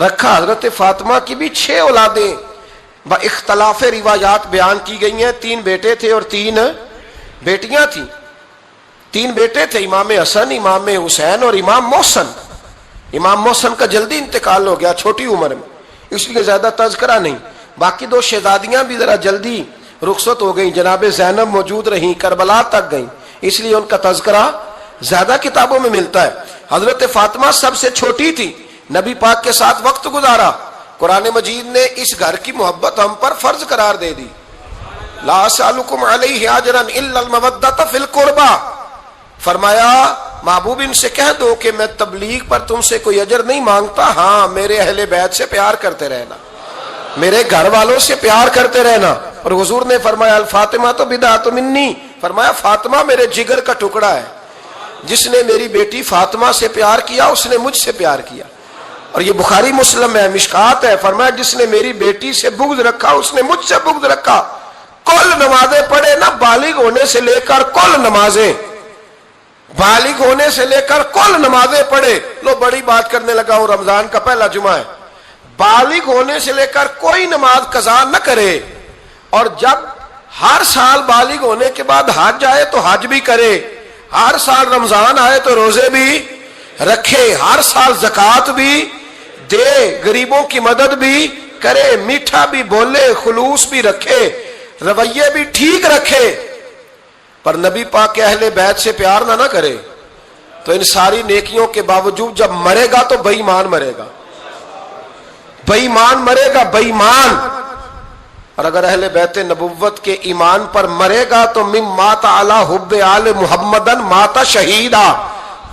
رکھا. حضرت فاطمہ کی بھی 6 اولادیں با اختلاف روایات بیان کی گئی ہیں. 3 بیٹے تھے اور 3 بیٹیاں تھیں. 3 بیٹے تھے، امام حسن، امام حسین اور امام محسن. امام محسن کا جلدی انتقال ہو گیا چھوٹی عمر میں، اس لیے زیادہ تذکرہ نہیں. باقی 2 شہزادیاں بھی ذرا جلدی رخصت ہو گئیں. جناب زینب موجود رہیں، کربلا تک گئیں، اس لیے ان کا تذکرہ زیادہ کتابوں میں ملتا ہے. حضرت فاطمہ سب سے چھوٹی تھی، نبی پاک کے ساتھ وقت گزارا. قرآن مجید نے اس گھر کی محبت ہم پر فرض قرار دے دی. لا اسألکم علیہ اجرا الا المودۃ فی القربى. فرمایا محبوب ان سے کہہ دو کہ میں تبلیغ پر تم سے کوئی اجر نہیں مانگتا، ہاں میرے اہل بیت سے پیار کرتے رہنا، میرے گھر والوں سے پیار کرتے رہنا. اور حضور نے فرمایا الفاطمہ تو بدعۃ منی، فرمایا فاطمہ میرے جگر کا ٹکڑا ہے. جس نے میری بیٹی فاطمہ سے پیار کیا اس نے مجھ سے پیار کیا. اور یہ بخاری مسلم ہے، مشکات ہے. فرمایا جس نے میری بیٹی سے بغض رکھا اس نے مجھ سے بغض رکھا. کل نمازیں پڑھے نا، بالغ ہونے سے لے کر کل نمازیں، بالغ ہونے سے لے کر کل نمازیں پڑھے. لو بڑی بات کرنے لگا ہوں، رمضان کا پہلا جمعہ ہے. بالغ ہونے سے لے کر کوئی نماز قضا نہ کرے، اور جب ہر سال بالغ ہونے کے بعد حج آئے تو حج بھی کرے، ہر سال رمضان آئے تو روزے بھی رکھے، ہر سال زکوٰۃ بھی دے، غریبوں کی مدد بھی کرے، میٹھا بھی بولے، خلوص بھی رکھے، رویے بھی ٹھیک رکھے. پر نبی پاک کے اہل بیت سے پیار نہ کرے تو ان ساری نیکیوں کے باوجود جب مرے گا تو بے ایمان مرے گا، بے ایمان مرے گا، بے ایمان. اور اگر اہل بیت نبوت کے ایمان پر مرے گا تو مم مات علی حب آل محمدن مات شہیدا.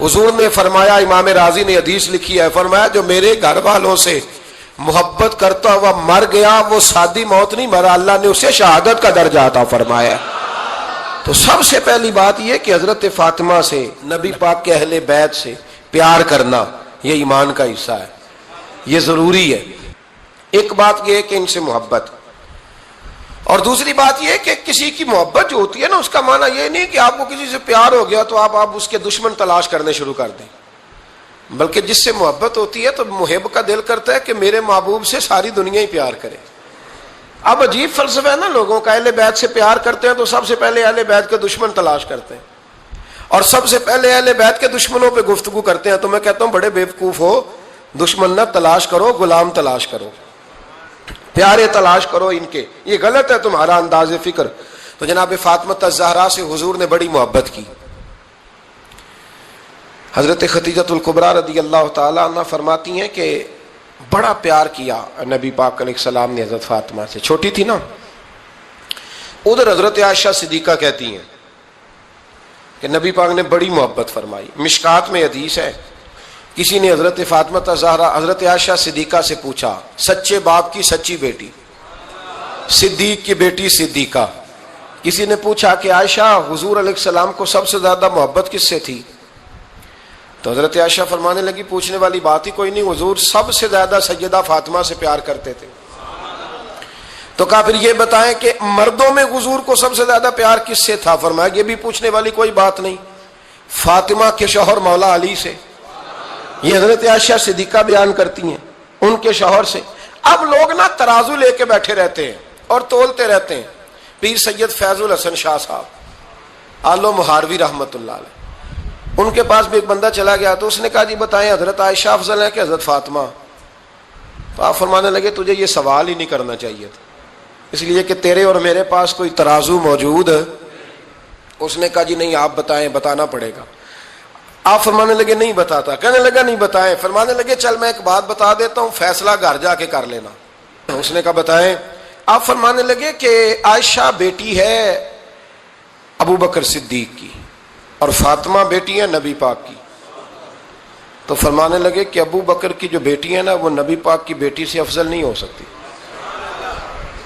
حضور نے فرمایا، امام راضی نے حدیث لکھی ہے، فرمایا جو میرے گھر والوں سے محبت کرتا ہوا مر گیا وہ سادی موت نہیں مرا، اللہ نے اسے شہادت کا درجہ عطا فرمایا. تو سب سے پہلی بات یہ کہ حضرت فاطمہ سے، نبی پاک کے اہل بیت سے پیار کرنا یہ ایمان کا حصہ ہے، یہ ضروری ہے. ایک بات یہ ہے کہ ان سے محبت، اور دوسری بات یہ کہ کسی کی محبت جو ہوتی ہے نا، اس کا معنی یہ نہیں کہ آپ کو کسی سے پیار ہو گیا تو آپ اس کے دشمن تلاش کرنے شروع کر دیں، بلکہ جس سے محبت ہوتی ہے تو محب کا دل کرتا ہے کہ میرے محبوب سے ساری دنیا ہی پیار کرے. اب عجیب فلسفہ ہے نا لوگوں کا، اہل بیت سے پیار کرتے ہیں تو سب سے پہلے اہل بیت کے دشمن تلاش کرتے ہیں، اور سب سے پہلے اہل بیت کے دشمنوں پہ گفتگو کرتے ہیں. تو میں کہتا ہوں بڑے بیوقوف ہو، دشمن نہ تلاش کرو، غلام تلاش کرو، پیارے تلاش کرو ان کے. یہ غلط ہے تمہارا انداز فکر. تو جناب فاطمہ الزہرا سے حضور نے بڑی محبت کی. حضرت خدیجہ الکبریٰ رضی اللہ تعالی عنہ فرماتی ہیں کہ بڑا پیار کیا نبی پاک علیہ السلام نے حضرت فاطمہ سے، چھوٹی تھی نا. ادھر حضرت عائشہ صدیقہ کہتی ہیں کہ نبی پاک نے بڑی محبت فرمائی. مشکات میں حدیث ہے، کسی نے حضرت فاطمہ الزہرا حضرت عائشہ صدیقہ سے پوچھا، سچے باپ کی سچی بیٹی، صدیق کی بیٹی صدیقہ. کسی نے پوچھا کہ عائشہ حضور علیہ السلام کو سب سے زیادہ محبت کس سے تھی؟ تو حضرت عائشہ فرمانے لگی پوچھنے والی بات ہی کوئی نہیں، حضور سب سے زیادہ سیدہ فاطمہ سے پیار کرتے تھے. تو کہا پھر یہ بتائیں کہ مردوں میں حضور کو سب سے زیادہ پیار کس سے تھا؟ فرمایا یہ بھی پوچھنے والی کوئی بات نہیں، فاطمہ کے شوہر مولا علی سے. یہ حضرت عائشہ صدیقہ بیان کرتی ہیں ان کے شوہر سے. اب لوگ نا ترازو لے کے بیٹھے رہتے ہیں اور تولتے رہتے ہیں. پیر سید فیض الحسن شاہ صاحب آلو مہاروی رحمت اللہ علیہ، ان کے پاس بھی ایک بندہ چلا گیا تو اس نے کہا جی بتائیں حضرت عائشہ افضل ہے کہ حضرت فاطمہ؟ تو آپ فرمانے لگے تجھے یہ سوال ہی نہیں کرنا چاہیے تھا، اس لیے کہ تیرے اور میرے پاس کوئی ترازو موجود ہے. اس نے کہا جی نہیں آپ بتائیں، بتانا پڑے گا. آپ فرمانے لگے نہیں بتاتا. کہنے لگا نہیں بتائیں. فرمانے لگے چل میں ایک بات بتا دیتا ہوں، فیصلہ گھر جا کے کر لینا. اس نے کہا بتائیں. آپ فرمانے لگے کہ عائشہ بیٹی ہے ابو بکر صدیق کی اور فاطمہ بیٹی ہے نبی پاک کی. تو فرمانے لگے کہ ابو بکر کی جو بیٹی ہے نا وہ نبی پاک کی بیٹی سے افضل نہیں ہو سکتی.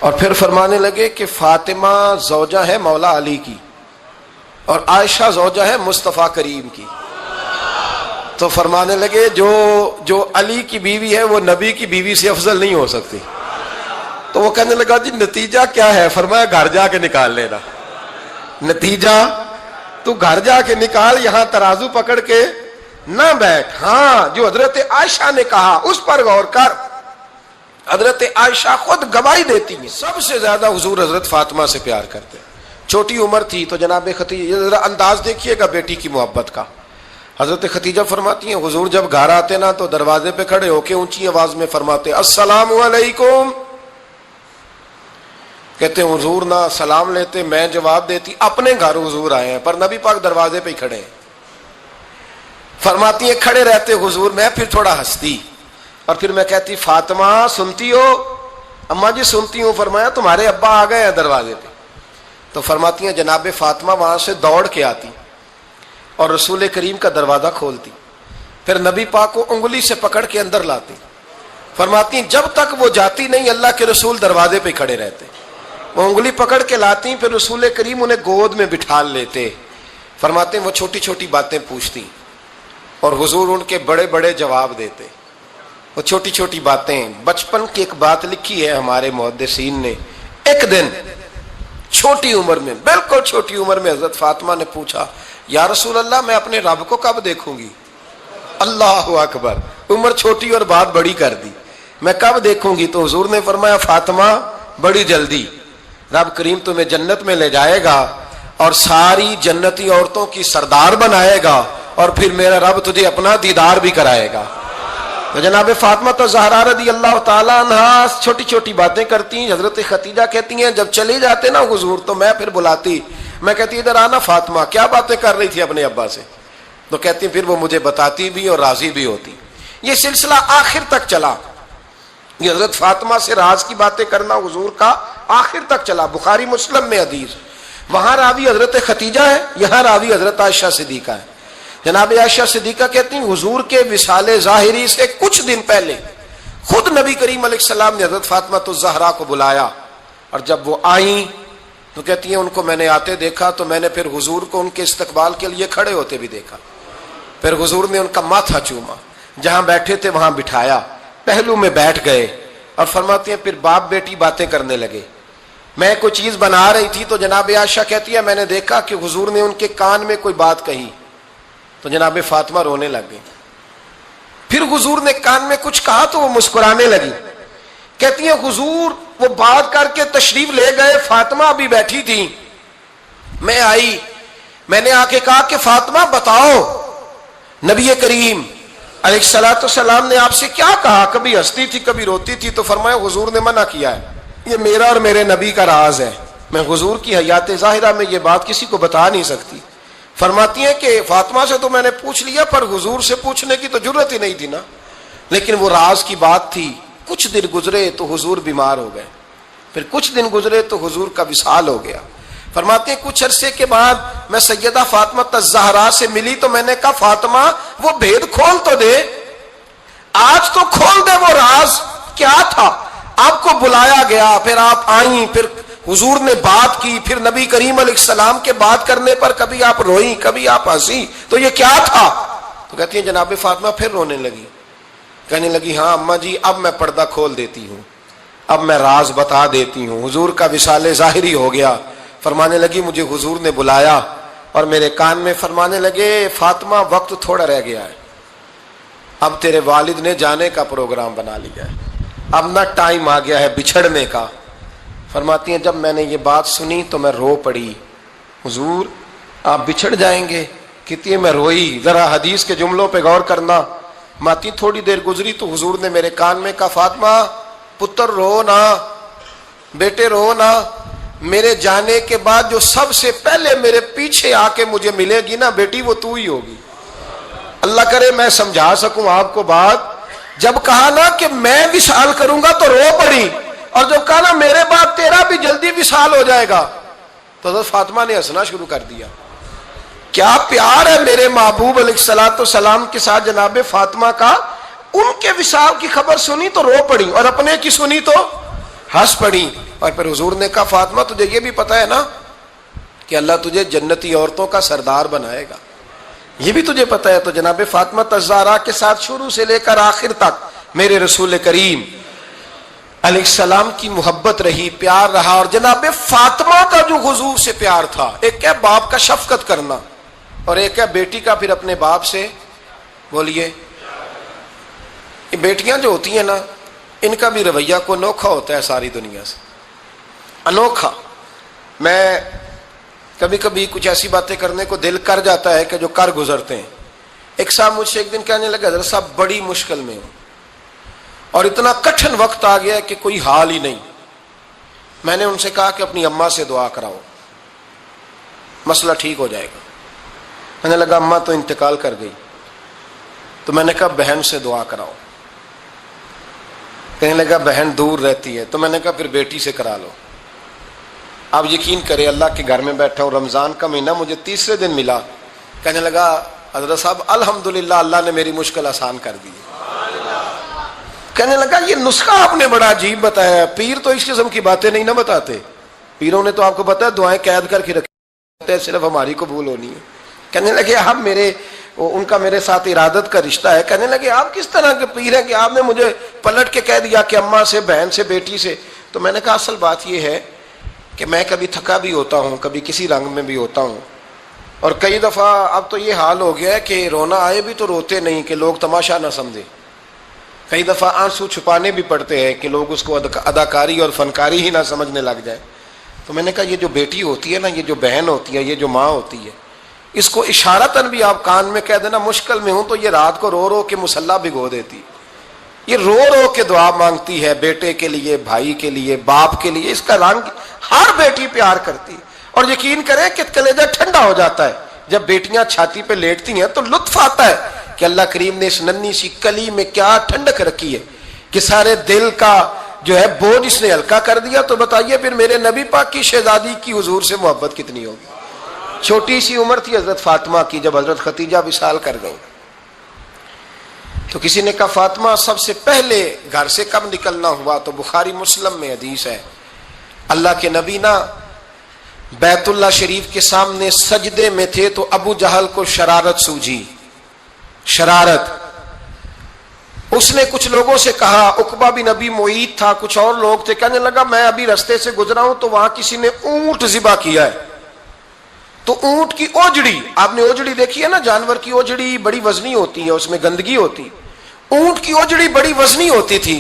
اور پھر فرمانے لگے کہ فاطمہ زوجہ ہے مولا علی کی اور عائشہ زوجہ ہے مصطفیٰ کریم کی. تو فرمانے لگے جو علی کی بیوی ہے وہ نبی کی بیوی سے افضل نہیں ہو سکتی. تو وہ کہنے لگا جی نتیجہ کیا ہے؟ فرمایا گھر جا کے نکال لینا. نتیجہ تو گھر جا کے نکال، یہاں ترازو پکڑ کے نہ بیٹھ. ہاں جو حضرت عائشہ نے کہا اس پر غور کر. حضرت عائشہ خود گواہی دیتی ہیں سب سے زیادہ حضور حضرت فاطمہ سے پیار کرتے ہیں. چھوٹی عمر تھی تو جناب خدیجہ، ذرا انداز دیکھیے گا بیٹی کی محبت کا. حضرت خدیجہ فرماتی ہیں حضور جب گھر آتے نا تو دروازے پہ کھڑے ہو کے اونچی آواز میں فرماتے السلام علیکم. کہتے ہیں حضور نہ سلام لیتے، میں جواب دیتی اپنے گھر حضور آئے ہیں پر نبی پاک دروازے پہ ہی کھڑے ہیں. فرماتی ہیں کھڑے رہتے حضور، میں پھر تھوڑا ہنستی اور پھر میں کہتی فاطمہ سنتی ہو؟ اماں جی سنتی ہوں. فرمایا تمہارے ابا آ گئے ہیں دروازے پہ. تو فرماتی ہیں جناب فاطمہ وہاں سے دوڑ کے آتی اور رسول کریم کا دروازہ کھولتی، پھر نبی پاک کو انگلی سے پکڑ کے اندر لاتی. فرماتی ہیں جب تک وہ جاتی نہیں اللہ کے رسول دروازے پہ کھڑے رہتے. وہ انگلی پکڑ کے لاتی، پھر رسول کریم انہیں گود میں بٹھا لیتے. فرماتے ہیں وہ چھوٹی چھوٹی باتیں پوچھتی اور حضور ان کے بڑے بڑے جواب دیتے. وہ چھوٹی چھوٹی باتیں، بچپن کی ایک بات لکھی ہے ہمارے محدثین نے. ایک دن چھوٹی عمر میں، بالکل چھوٹی عمر میں حضرت فاطمہ نے پوچھا یا رسول اللہ میں اپنے رب کو کب دیکھوں گی؟ اللہ اکبر، عمر چھوٹی اور بات بڑی کر دی. میں کب دیکھوں گی؟ تو حضور نے فرمایا فاطمہ بڑی جلدی. رب کریم تمہیں جنت میں لے جائے گا اور ساری جنتی عورتوں کی سردار بنائے گا اور پھر میرا رب تجھے اپنا دیدار بھی کرائے گا. تو جناب فاطمہ تو زہرا رضی اللہ تعالیٰ عنہا چھوٹی چھوٹی باتیں کرتی. حضرت خدیجہ کہتی ہیں جب چلے جاتے نا حضور تو میں پھر بلاتی، میں کہتی ادھر آنا فاطمہ، کیا باتیں کر رہی تھی اپنے ابا سے؟ تو کہتی پھر وہ مجھے بتاتی بھی اور راضی بھی ہوتی. یہ سلسلہ آخر تک چلا. یہ حضرت فاطمہ سے راز کی باتیں کرنا حضور کا آخر تک چلا. بخاری مسلم میں حدیث، وہاں راوی حضرت خدیجہ ہے، یہاں راوی حضرت عائشہ صدیقہ ہے. جناب عائشہ صدیقہ کہتی ہیں حضور کے وصال ظاہری سے کچھ دن پہلے خود نبی کریم علیہ السلام نے حضرت فاطمہ الزہرا کو بلایا اور جب وہ آئیں تو کہتی ہیں ان کو میں نے آتے دیکھا تو میں نے پھر حضور کو ان کے استقبال کے لیے کھڑے ہوتے بھی دیکھا. پھر حضور نے ان کا ماتھا چوما، جہاں بیٹھے تھے وہاں بٹھایا، پہلو میں بیٹھ گئے اور فرماتے ہیں پھر باپ بیٹی باتیں کرنے لگے. میں کوئی چیز بنا رہی تھی تو جناب عائشہ کہتی ہے میں نے دیکھا کہ حضور نے ان کے کان میں کوئی بات کہی تو جناب فاطمہ رونے لگ گئی. پھر حضور نے کان میں کچھ کہا تو وہ مسکرانے لگی. کہتی ہیں حضور وہ بات کر کے تشریف لے گئے، فاطمہ ابھی بیٹھی تھی، میں آئی، میں نے آ کے کہا کہ فاطمہ بتاؤ نبی کریم علیہ الصلوۃ والسلام نے آپ سے کیا کہا؟ کبھی ہنستی تھی کبھی روتی تھی. تو فرمایا حضور نے منع کیا ہے، یہ میرا اور میرے نبی کا راز ہے، میں حضور کی حیات ظاہرہ میں یہ بات کسی کو بتا نہیں سکتی. فرماتی ہیں کہ فاطمہ سے تو میں نے پوچھ لیا پر حضور سے پوچھنے کی تو ضرورت ہی نہیں تھی نا، لیکن وہ راز کی بات تھی. کچھ دن گزرے تو حضور بیمار ہو گئے، پھر کچھ دن گزرے تو حضور کا وصال ہو گیا. فرماتے ہیں کچھ عرصے کے بعد میں سیدہ فاطمہ الزہرا سے ملی تو میں نے کہا فاطمہ وہ بھید کھول تو دے، آج تو کھول دے وہ راز کیا تھا. آپ کو بلایا گیا، پھر آپ آئیں، پھر حضور نے بات کی، پھر نبی کریم علیہ السلام کے بات کرنے پر کبھی آپ روئیں کبھی آپ ہنسی، تو یہ کیا تھا؟ تو کہتی ہیں جناب فاطمہ پھر رونے لگی، کہنے لگی ہاں اماں جی اب میں پردہ کھول دیتی ہوں، اب میں راز بتا دیتی ہوں. حضور کا وصال ظاہری ہو گیا. فرمانے لگی مجھے حضور نے بلایا اور میرے کان میں فرمانے لگے فاطمہ وقت تھوڑا رہ گیا ہے، اب تیرے والد نے جانے کا پروگرام بنا لیا ہے، اب نہ ٹائم آ گیا ہے بچھڑنے کا. فرماتی ہیں جب میں نے یہ بات سنی تو میں رو پڑی، حضور آپ بچھڑ جائیں گے؟ کہتی ہے میں روئی. ذرا حدیث کے جملوں پہ غور کرنا. ماتی تھوڑی دیر گزری تو حضور نے میرے کان میں کہا فاطمہ پتر رو نہ، بیٹے رو نہ، میرے جانے کے بعد جو سب سے پہلے میرے پیچھے آ کے مجھے ملے گی نا بیٹی وہ تو ہی ہوگی. اللہ کرے میں سمجھا سکوں آپ کو بات. جب کہا نا کہ میں وصال کروں گا تو رو پڑی، اور جب کہا نا میرے بعد تیرا بھی جلدی وصال ہو جائے گا تو حضرت فاطمہ نے ہنسنا شروع کر دیا. کیا پیار ہے میرے محبوب علیہ الصلوۃ والسلام کے ساتھ جناب فاطمہ کا. ان کے وصال کی خبر سنی تو رو پڑی اور اپنے کی سنی تو ہنس پڑی. اور پھر حضور نے کہا فاطمہ تجھے یہ بھی پتا ہے نا کہ اللہ تجھے جنتی عورتوں کا سردار بنائے گا، یہ بھی تجھے پتا ہے. تو جناب فاطمہ الزہرا کے ساتھ شروع سے لے کر آخر تک میرے رسول کریم علیہ السلام کی محبت رہی، پیار رہا. اور جناب فاطمہ کا جو حضور سے پیار تھا، ایک ہے باپ کا شفقت کرنا اور ایک ہے بیٹی کا پھر اپنے باپ سے، بولیے، یہ بیٹیاں جو ہوتی ہیں نا ان کا بھی رویہ کو انوکھا ہوتا ہے ساری دنیا سے، انوکھا۔ میں کبھی کبھی کچھ ایسی باتیں کرنے کو دل کر جاتا ہے کہ جو کر گزرتے ہیں۔ ایک صاحب مجھ سے ایک دن کہنے لگا، حضرت صاحب بڑی مشکل میں ہوں اور اتنا کٹھن وقت آ گیا کہ کوئی حال ہی نہیں۔ میں نے ان سے کہا کہ اپنی اماں سے دعا کراؤ، مسئلہ ٹھیک ہو جائے گا۔ میں نے لگا اماں تو انتقال کر گئی، تو میں نے کہا بہن سے دعا کراؤ۔ کہنے لگا بہن دور رہتی ہے، تو میں نے کہا پھر بیٹی سے کرا لو۔ آپ یقین کریں، اللہ کے گھر میں بیٹھا ہوں، رمضان کا مہینہ مجھے تیسرے دن ملا۔ کہنے لگا حضرت صاحب الحمدللہ اللہ نے میری مشکل آسان کر دی۔ کہنے لگا یہ نسخہ آپ نے بڑا عجیب بتایا، پیر تو اس قسم کی باتیں نہیں نہ بتاتے، پیروں نے تو آپ کو پتا ہے دعائیں قید کر کے رکھتے ہیں، صرف ہماری قبول ہونی ہے۔ کہنے لگے آپ ان کا میرے ساتھ ارادت کا رشتہ ہے۔ کہنے لگے آپ کس طرح کے پیر ہیں کہ آپ نے مجھے پلٹ کے کہہ دیا کہ اماں سے، بہن سے، بیٹی سے؟ تو میں نے کہا اصل بات یہ ہے کہ میں کبھی تھکا بھی ہوتا ہوں، کبھی کسی رنگ میں بھی ہوتا ہوں، اور کئی دفعہ اب تو یہ حال ہو گیا ہے کہ رونا آئے بھی تو روتے نہیں کہ لوگ تماشا نہ سمجھے۔ کئی دفعہ آنسو چھپانے بھی پڑتے ہیں کہ لوگ اس کو اداکاری اور فنکاری ہی نہ سمجھنے لگ جائے۔ تو میں نے کہا یہ جو بیٹی ہوتی ہے نا، یہ جو بہن ہوتی ہے، یہ جو ماں ہوتی ہے، اس کو اشارتاً بھی آپ کان میں کہہ دینا مشکل میں ہوں تو یہ رات کو رو رو کے مصلی بھگو دیتی، یہ رو رو کے دعا مانگتی ہے بیٹے کے لیے، بھائی کے لیے، باپ کے لیے۔ اس کا رنگ ہر بیٹی پیار کرتی، اور یقین کریں کہ کلیجہ ٹھنڈا ہو جاتا ہے جب بیٹیاں چھاتی پہ لیٹتی ہیں، تو لطف آتا ہے کہ اللہ کریم نے اس ننھی سی کلی میں کیا ٹھنڈک رکھی ہے کہ سارے دل کا جو ہے بوجھ اس نے ہلکا کر دیا۔ تو بتائیے پھر میرے نبی پاک کی شہزادی کی حضور سے محبت کتنی ہوگی۔ چھوٹی سی عمر تھی حضرت فاطمہ کی جب حضرت خدیجہ وصال کر گئیں، تو کسی نے کہا فاطمہ سب سے پہلے گھر سے کب نکلنا ہوا؟ تو بخاری مسلم میں حدیث ہے، اللہ کے نبی نا بیت اللہ شریف کے سامنے سجدے میں تھے تو ابو جہل کو شرارت سوجھی، شرارت۔ اس نے کچھ لوگوں سے کہا، عقبہ بن ابی معیط تھا، کچھ اور لوگ تھے، کہنے لگا میں ابھی رستے سے گزرا ہوں تو وہاں کسی نے اونٹ ذبح کیا ہے، تو اونٹ کی اوجڑی، آپ نے اوجڑی دیکھی ہے نا، جانور کی اوجڑی بڑی وزنی ہوتی ہے، اس میں گندگی ہوتی، اونٹ کی اوجڑی بڑی وزنی ہوتی تھی۔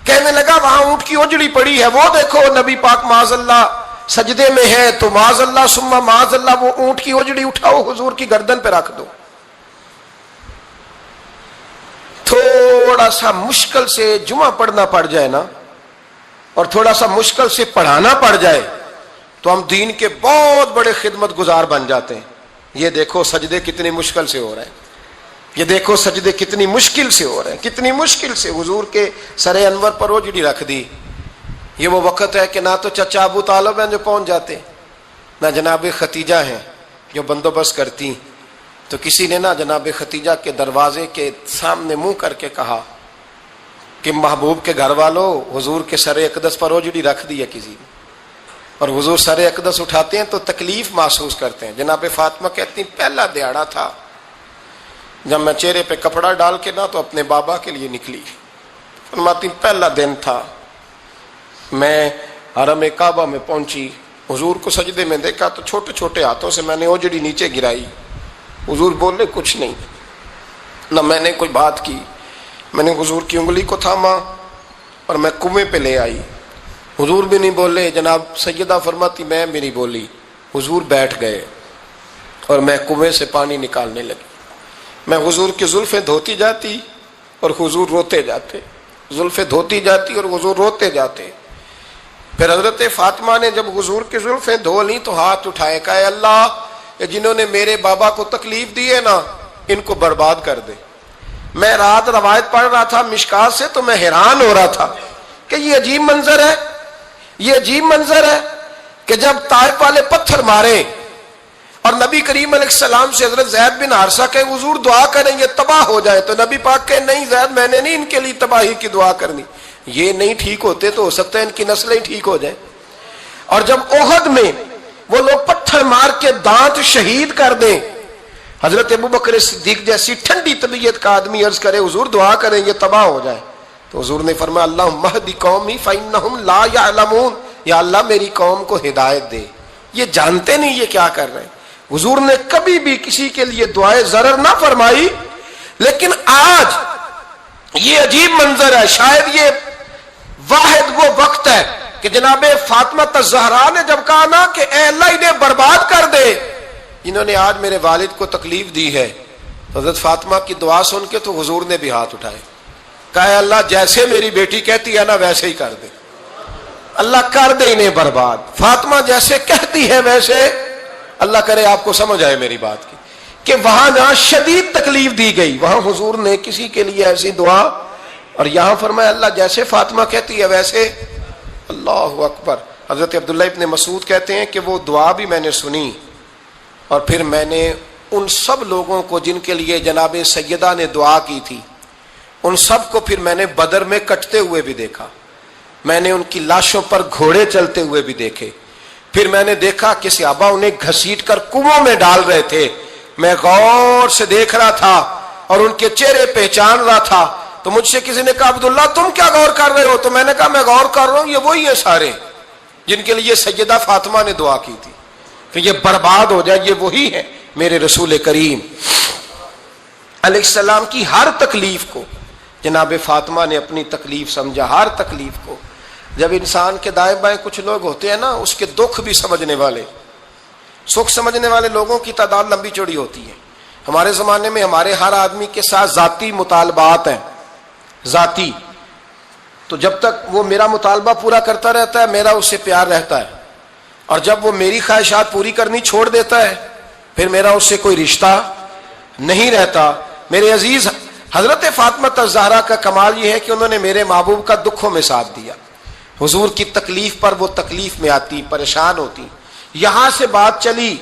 کہنے لگا وہاں اونٹ کی اوجڑی پڑی ہے، وہ دیکھو نبی پاک معاذ اللہ سجدے میں ہے، تو معاذ اللہ ثم معاذ اللہ وہ اونٹ کی اوجڑی اٹھاؤ حضور کی گردن پہ رکھ دو۔ تھوڑا سا مشکل سے جمعہ پڑھنا پڑ جائے نا، اور تھوڑا سا مشکل سے پڑھانا پڑ جائے تو ہم دین کے بہت بڑے خدمت گزار بن جاتے ہیں۔ یہ دیکھو سجدے کتنی مشکل سے ہو رہے ہیں، یہ دیکھو سجدے کتنی مشکل سے ہو رہے ہیں، کتنی مشکل سے حضور کے سر انور پر اوجڑی رکھ دی۔ یہ وہ وقت ہے کہ نہ تو چچا ابو طالب ہیں جو پہنچ جاتے، نہ جناب ختیجہ ہیں جو بندوبست کرتی، تو کسی نے نہ جناب ختیجہ کے دروازے کے سامنے منہ کر کے کہا کہ محبوب کے گھر والوں حضور کے سر اقدس پر اوجڑی رکھ دی ہے کسی نے، اور حضور سر اقدس اٹھاتے ہیں تو تکلیف محسوس کرتے ہیں۔ جناب فاطمہ کہتی ہیں پہلا دیہڑا تھا جب میں چہرے پہ کپڑا ڈال کے نہ تو اپنے بابا کے لیے نکلی، فرماتی پہلا دن تھا، میں حرم کعبہ میں پہنچی، حضور کو سجدے میں دیکھا تو چھوٹے چھوٹے ہاتھوں سے میں نے اوجڑی نیچے گرائی، حضور بولے کچھ نہیں، نہ میں نے کوئی بات کی، میں نے حضور کی انگلی کو تھاما اور میں کنویں پہ لے آئی، حضور بھی نہیں بولے، جناب سیدہ فرماتی میں بھی نہیں بولی، حضور بیٹھ گئے اور میں کنویں سے پانی نکالنے لگی، میں حضور کی زلفیں دھوتی جاتی اور حضور روتے جاتے، زلفیں دھوتی جاتی اور حضور روتے جاتے۔ پھر حضرت فاطمہ نے جب حضور کی زلفیں دھو لیں تو ہاتھ اٹھائے، کہا اے اللہ یہ جنہوں نے میرے بابا کو تکلیف دی ہے نا ان کو برباد کر دے۔ میں رات روایت پڑھ رہا تھا مشکات سے تو میں حیران ہو رہا تھا کہ یہ عجیب منظر ہے، یہ عجیب منظر ہے کہ جب طائف والے پتھر مارے اور نبی کریم علیہ السلام سے حضرت زید بن حارثہ کہ حضور دعا کریں یہ تباہ ہو جائے، تو نبی پاک کہ نہیں زید میں نے نہیں ان کے لیے تباہی کی دعا کرنی، یہ نہیں ٹھیک ہوتے تو ہو سکتا ہے ان کی نسلیں ٹھیک ہو جائیں۔ اور جب احد میں وہ لوگ پتھر مار کے دانت شہید کر دیں، حضرت ابوبکر صدیق جیسی ٹھنڈی طبیعت کا آدمی عرض کرے حضور دعا کریں یہ تباہ ہو جائے، تو حضور نے فرمایا اللہم اہد قومی فإنہم لا یعلمون، یا اللہ میری قوم کو ہدایت دے، یہ جانتے نہیں یہ کیا کر رہے ہیں۔ حضور نے کبھی بھی کسی کے لیے دعائے ضرر نہ فرمائی، لیکن آج یہ عجیب منظر ہے، شاید یہ واحد وہ وقت ہے کہ جناب فاطمہ الزہرا نے جب کہا نا کہ اے اللہ انہیں برباد کر دے انہوں نے آج میرے والد کو تکلیف دی ہے، حضرت فاطمہ کی دعا سن کے تو حضور نے بھی ہاتھ اٹھائے، کہا اے اللہ جیسے میری بیٹی کہتی ہے نا ویسے ہی کر دے، اللہ کر دے انہیں برباد، فاطمہ جیسے کہتی ہے ویسے، اللہ کرے آپ کو سمجھ آئے میری بات کی کہ وہاں جہاں شدید تکلیف دی گئی وہاں حضور نے کسی کے لیے ایسی دعا، اور یہاں فرمایا اللہ جیسے فاطمہ کہتی ہے ویسے، اللہ اکبر۔ حضرت عبداللہ ابن مسعود کہتے ہیں کہ وہ دعا بھی میں نے سنی، اور پھر میں نے ان سب لوگوں کو جن کے لیے جناب سیدہ نے دعا کی تھی ان سب کو پھر میں نے بدر میں کٹتے ہوئے بھی دیکھا، میں نے ان کی لاشوں پر گھوڑے چلتے ہوئے بھی دیکھے، پھر میں نے دیکھا کہ صحابہ انہیں گھسیٹ کر کنووں میں ڈال رہے تھے، میں غور سے دیکھ رہا تھا اور ان کے چہرے پہچان رہا تھا، تو مجھ سے کسی نے کہا عبداللہ تم کیا غور کر رہے ہو؟ تو میں نے کہا میں غور کر رہا ہوں یہ وہی ہیں سارے جن کے لیے سیدہ فاطمہ نے دعا کی تھی کہ یہ برباد ہو جائے، یہ وہی ہے میرے رسول کریم علیہ السلام کی ہر تکلیف کو جناب فاطمہ نے اپنی تکلیف سمجھا، ہر تکلیف کو۔ جب انسان کے دائیں بائیں کچھ لوگ ہوتے ہیں نا اس کے دکھ بھی سمجھنے والے، سکھ سمجھنے والے لوگوں کی تعداد لمبی چوڑی ہوتی ہے۔ ہمارے زمانے میں ہمارے ہر آدمی کے ساتھ ذاتی مطالبات ہیں، ذاتی، تو جب تک وہ میرا مطالبہ پورا کرتا رہتا ہے میرا اس سے پیار رہتا ہے، اور جب وہ میری خواہشات پوری کرنی چھوڑ دیتا ہے پھر میرا اس سے کوئی رشتہ نہیں رہتا۔ میرے عزیز حضرت فاطمہ الزہرا کا کمال یہ ہے کہ انہوں نے میرے محبوب کا دکھوں میں ساتھ دیا، حضور کی تکلیف پر وہ تکلیف میں آتی، پریشان ہوتی۔ یہاں سے بات چلی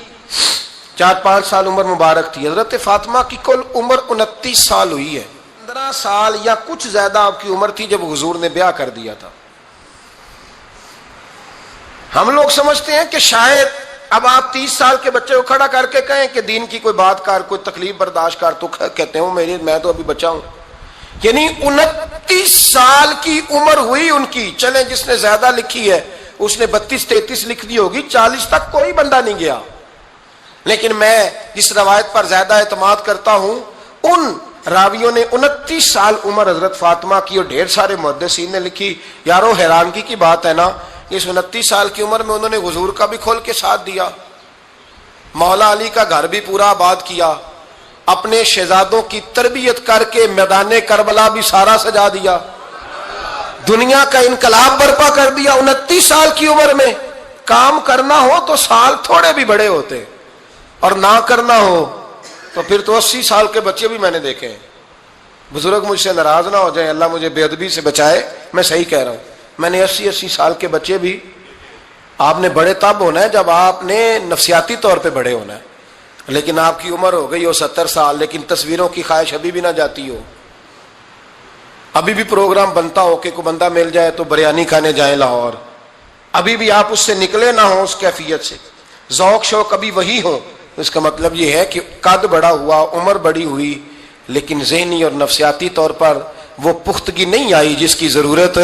4-5 سال عمر مبارک تھی، حضرت فاطمہ کی کل عمر 29 سال ہوئی ہے، 15 سال یا کچھ زیادہ آپ کی عمر تھی جب حضور نے بیاہ کر دیا تھا۔ ہم لوگ سمجھتے ہیں کہ شاید اب آپ 30 سال کے بچے کو کھڑا کر کے کہیں کہ دین کی کوئی بات کر، کوئی تکلیف برداشت کر، تو کہتے ہیں میں تو ابھی بچہ ہوں، یعنی 29 سال کی عمر ہوئی ان کی۔ چلیں جس نے زیادہ لکھی ہے اس نے 32-33 لکھ دی ہوگی، 40 تک کوئی بندہ نہیں گیا، لیکن میں جس روایت پر زیادہ اعتماد کرتا ہوں ان راویوں نے 29 سال عمر حضرت فاطمہ کی، اور ڈھیر سارے محدثین نے لکھی۔ یارو حیرانگی کی بات ہے نا، اس 29 سال کی عمر میں انہوں نے حضور کا بھی کھول کے ساتھ دیا، مولا علی کا گھر بھی پورا آباد کیا، اپنے شہزادوں کی تربیت کر کے میدان کربلا بھی سارا سجا دیا، دنیا کا انقلاب برپا کر دیا 29 سال کی عمر میں۔ کام کرنا ہو تو سال تھوڑے بھی بڑے ہوتے، اور نہ کرنا ہو تو پھر تو 80 سال کے بچے بھی میں نے دیکھے ہیں۔ بزرگ مجھ سے ناراض نہ ہو جائیں، اللہ مجھے بے ادبی سے بچائے، میں صحیح کہہ رہا ہوں، میں نے 80 سال کے بچے بھی۔ آپ نے بڑے تب ہونا ہے جب آپ نے نفسیاتی طور پہ بڑے ہونا ہے، لیکن آپ کی عمر ہو گئی ہو 70 سال لیکن تصویروں کی خواہش ابھی بھی نہ جاتی ہو، ابھی بھی پروگرام بنتا ہو کہ کوئی بندہ مل جائے تو بریانی کھانے جائیں لاہور، ابھی بھی آپ اس سے نکلے نہ ہو، اس کیفیت سے ذوق شوق ابھی وہی ہو، اس کا مطلب یہ ہے کہ قد بڑا ہوا، عمر بڑی ہوئی، لیکن ذہنی اور نفسیاتی طور پر وہ پختگی نہیں آئی جس کی ضرورت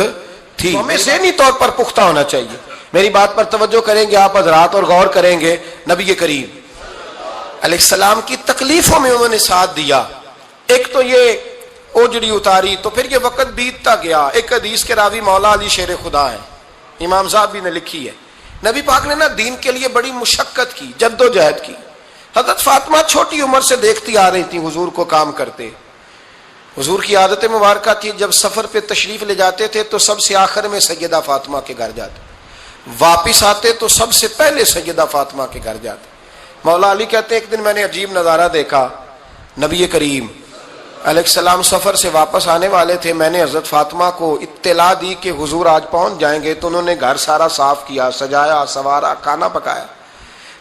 تھی۔ تو ہمیں ذہنی طور پر پختہ ہونا چاہیے۔ میری بات پر توجہ کریں گے آپ حضرات اور غور کریں گے، نبی کریم علیہ السلام کی تکلیفوں میں انہوں نے ساتھ دیا۔ ایک تو یہ اوجڑی اتاری تو پھر یہ وقت بیتتا گیا۔ ایک حدیث کے راوی مولا علی شیر خدا ہے، امام زاہبی نے لکھی ہے، نبی پاک نے نا دین کے لیے بڑی مشقت کی، جد و جہد کی۔ حضرت فاطمہ چھوٹی عمر سے دیکھتی آ رہی تھی حضور کو کام کرتے۔ حضور کی عادت مبارکہ تھی جب سفر پہ تشریف لے جاتے تھے تو سب سے آخر میں سیدہ فاطمہ کے گھر جاتے، واپس آتے تو سب سے پہلے سیدہ فاطمہ کے گھر جاتے۔ مولا علی کہتے ہیں ایک دن میں نے عجیب نظارہ دیکھا، نبی کریم علیہ السلام سفر سے واپس آنے والے تھے، میں نے حضرت فاطمہ کو اطلاع دی کہ حضور آج پہنچ جائیں گے، تو انہوں نے گھر سارا صاف کیا، سجایا سوارا، کھانا پکایا،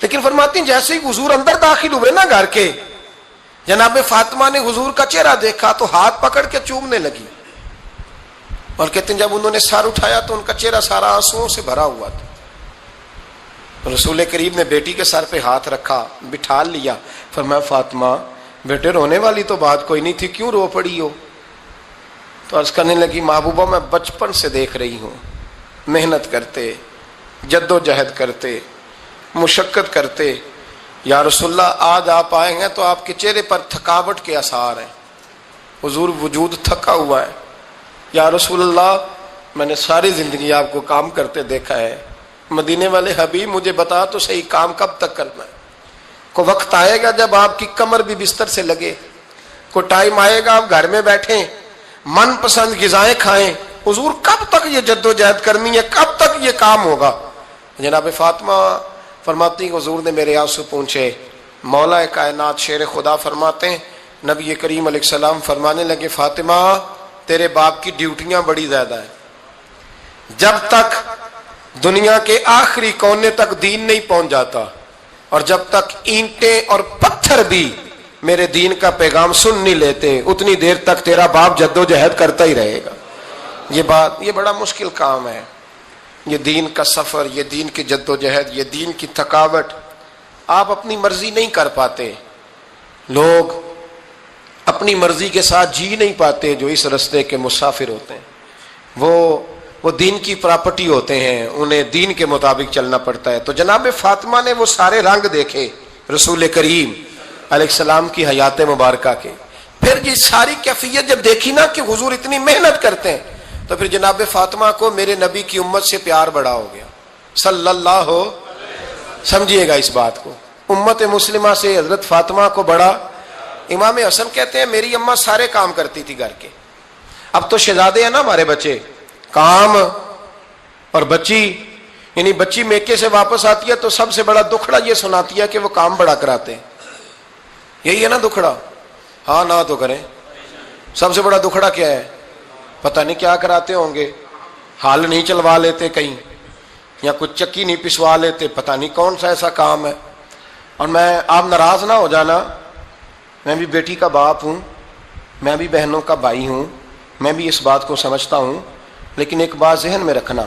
لیکن فرماتی ہیں جیسے ہی حضور اندر داخل ہوئے نا گھر کے، جناب فاطمہ نے حضور کا چہرہ دیکھا تو ہاتھ پکڑ کے چومنے لگی، اور کہتے ہیں جب انہوں نے سر اٹھایا تو ان کا چہرہ سارا آنسوؤں سے بھرا ہوا تھا۔ رسول کریم نے بیٹی کے سر پہ ہاتھ رکھا، بٹھا لیا، فرمایا فاطمہ بیٹے رونے والی تو بات کوئی نہیں تھی، کیوں رو پڑی ہو؟ تو عرض کرنے لگی محبوبہ میں بچپن سے دیکھ رہی ہوں، محنت کرتے، جد و جہد کرتے، مشقت کرتے، یا رسول اللہ آج آپ آئے ہیں تو آپ کے چہرے پر تھکاوٹ کے آثار ہیں، حضور وجود تھکا ہوا ہے، یا رسول اللہ میں نے ساری زندگی آپ کو کام کرتے دیکھا ہے، مدینے والے حبیب مجھے بتا تو صحیح کام کب تک کرنا ہے؟ کو وقت آئے گا جب آپ کی کمر بھی بستر سے لگے، کو ٹائم آئے گا آپ گھر میں بیٹھیں من پسند غذائیں کھائیں، حضور کب تک یہ جد و جہد کرنی ہے، کب تک یہ کام ہوگا؟ جناب فاطمہ فرماتی کہ حضور نے میرے آنسو پونچھے۔ مولا کائنات شیر خدا فرماتے ہیں، نبی کریم علیہ السلام فرمانے لگے فاطمہ تیرے باپ کی ڈیوٹیاں بڑی زیادہ ہیں، جب تک دنیا کے آخری کونے تک دین نہیں پہنچ جاتا اور جب تک اینٹیں اور پتھر بھی میرے دین کا پیغام سن نہیں لیتے اتنی دیر تک تیرا باپ جد و جہد کرتا ہی رہے گا۔ یہ بڑا مشکل کام ہے، یہ دین کا سفر، یہ دین کی جد و جہد، یہ دین کی تھکاوٹ آپ اپنی مرضی نہیں کر پاتے۔ لوگ اپنی مرضی کے ساتھ جی نہیں پاتے جو اس رستے کے مسافر ہوتے ہیں، وہ دین کی پراپرٹی ہوتے ہیں، انہیں دین کے مطابق چلنا پڑتا ہے۔ تو جناب فاطمہ نے وہ سارے رنگ دیکھے رسول کریم علیہ السلام کی حیات مبارکہ کے، پھر یہ ساری کیفیت جب دیکھی نا کہ حضور اتنی محنت کرتے ہیں، تو پھر جناب فاطمہ کو میرے نبی کی امت سے پیار بڑا ہو گیا صلی اللہ ہو۔ سمجھیے گا اس بات کو، امت مسلمہ سے حضرت فاطمہ کو بڑا۔ امام حسن کہتے ہیں میری اماں سارے کام کرتی تھی گھر کے، اب تو شہزادے ہیں نا ہمارے بچے، کام اور بچی، یعنی بچی میکے سے واپس آتی ہے تو سب سے بڑا دکھڑا یہ سناتی ہے کہ وہ کام بڑا کراتے ہیں، یہی ہے نا دکھڑا؟ ہاں نہ تو کریں، سب سے بڑا دکھڑا کیا ہے؟ پتہ نہیں کیا کراتے ہوں گے، ہال نہیں چلوا لیتے کہیں، یا کچھ چکی نہیں پسوا لیتے، پتہ نہیں کون سا ایسا کام ہے۔ اور آپ ناراض نہ ہو جانا، میں بھی بیٹی کا باپ ہوں، میں بھی بہنوں کا بھائی ہوں، میں بھی اس بات کو سمجھتا ہوں، لیکن ایک بات ذہن میں رکھنا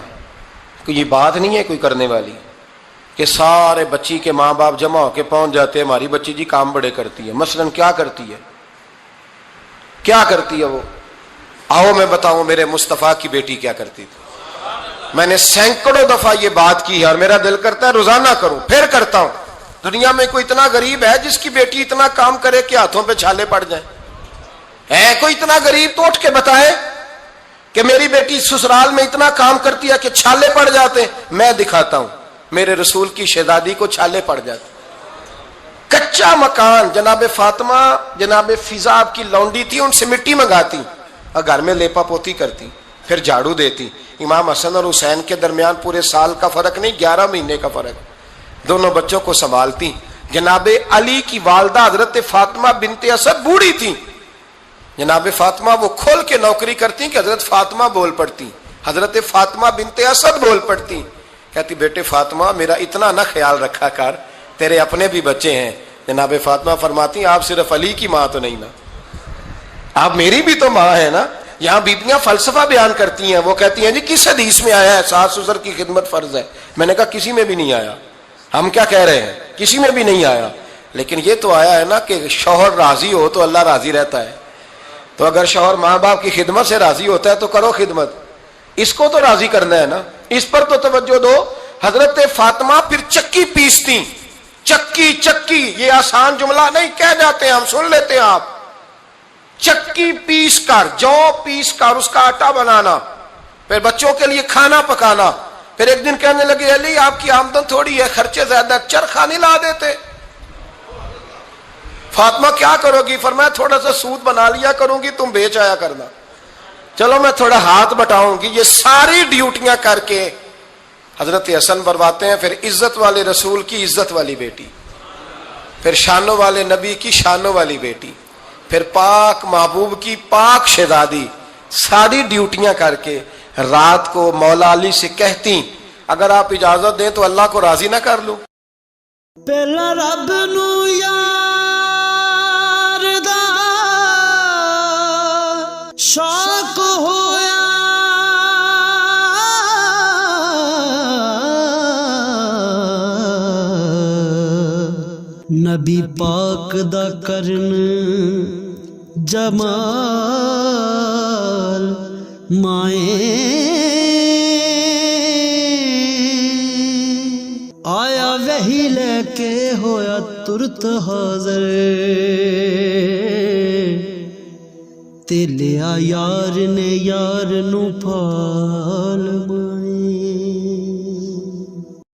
کہ یہ بات نہیں ہے کوئی کرنے والی کہ سارے بچی کے ماں باپ جمع ہو کے پہنچ جاتے ہیں ہماری بچی جی کام بڑے کرتی ہے۔ مثلاً کیا کرتی ہے؟ کیا کرتی ہے وہ؟ آؤ میں بتاؤں میرے مصطفیٰ کی بیٹی کیا کرتی تھی۔ میں نے سینکڑوں دفعہ یہ بات کی ہے اور میرا دل کرتا ہے روزانہ کروں، پھر کرتا ہوں۔ دنیا میں کوئی اتنا غریب ہے جس کی بیٹی اتنا کام کرے کہ ہاتھوں پہ چھالے پڑ جائیں؟ ہے کوئی اتنا غریب تو اٹھ کے بتائے کہ میری بیٹی سسرال میں اتنا کام کرتی ہے کہ چھالے پڑ جاتے ہیں؟ میں دکھاتا ہوں، میرے رسول کی شہزادی کو چھالے پڑ جاتے۔ کچا مکان، جناب فاطمہ جناب فضا آپ کی لونڈی تھی، ان سے مٹی منگاتی اور گھر میں لیپا پوتی کرتی، پھر جھاڑو دیتی۔ امام حسن اور حسین کے درمیان پورے سال کا فرق نہیں، 11 مہینے کا فرق، دونوں بچوں کو سنبھالتی۔ جناب علی کی والدہ حضرت فاطمہ بنت اسد بوڑھی تھی، جناب فاطمہ وہ کھول کے نوکری کرتی کہ حضرت فاطمہ بول پڑتی، حضرت فاطمہ بنت اسد بول پڑتی، کہتی بیٹے فاطمہ میرا اتنا نہ خیال رکھا کر، تیرے اپنے بھی بچے ہیں۔ جناب فاطمہ فرماتی آپ صرف علی کی ماں تو نہیں نا، آپ میری بھی تو ماں ہے نا۔ یہاں بیبیاں فلسفہ بیان کرتی ہیں، وہ کہتی ہیں جی کس حدیث میں آیا ہے ساس سسر کی خدمت فرض ہے؟ میں نے کہا کسی میں بھی نہیں آیا۔ ہم کیا کہہ رہے ہیں؟ کسی میں بھی نہیں آیا، لیکن یہ تو آیا ہے نا کہ شوہر راضی ہو تو اللہ راضی رہتا ہے۔ تو اگر شوہر ماں باپ کی خدمت سے راضی ہوتا ہے تو کرو خدمت، اس کو تو راضی کرنا ہے نا، اس پر تو توجہ دو۔ حضرت فاطمہ پھر چکی پیستی، چکی چکی، یہ آسان جملہ نہیں، کہہ جاتے ہیں ہم، سن لیتے ہیں آپ۔ چکی پیس کر، جو پیس کر اس کا آٹا بنانا، پھر بچوں کے لیے کھانا پکانا۔ پھر ایک دن کہنے لگے علی آپ کی آمدن تھوڑی ہے، خرچے زیادہ، چرخہ نہیں لا دیتے؟ فاطمہ کیا کرو گی؟ فرمایا تھوڑا سا سود بنا لیا کروں گی، تم بیچ آیا کرنا۔ چلو میں تھوڑا ہاتھ بٹاؤں گی۔ یہ ساری ڈیوٹیاں کر کے حضرت حسن برواتے ہیں، پھر عزت والے رسول کی عزت والی بیٹی، پھر شانوں والے نبی کی شانوں والی بیٹی، پھر پاک محبوب کی پاک شہزادی، ساری ڈیوٹیاں کر کے رات کو مولا علی سے کہتی اگر آپ اجازت دیں تو اللہ کو راضی نہ کر لوں۔ پہلا رب نو یار دا شوق ہویا، نبی پاک دا کرن جمال مائیں آیا وہی لے کے ہویا ترت حاضر، ਤੇ ਲਿਆ ਯਾਰ ਨੇ ਯਾਰ ਨੂੰ ਫਾੜ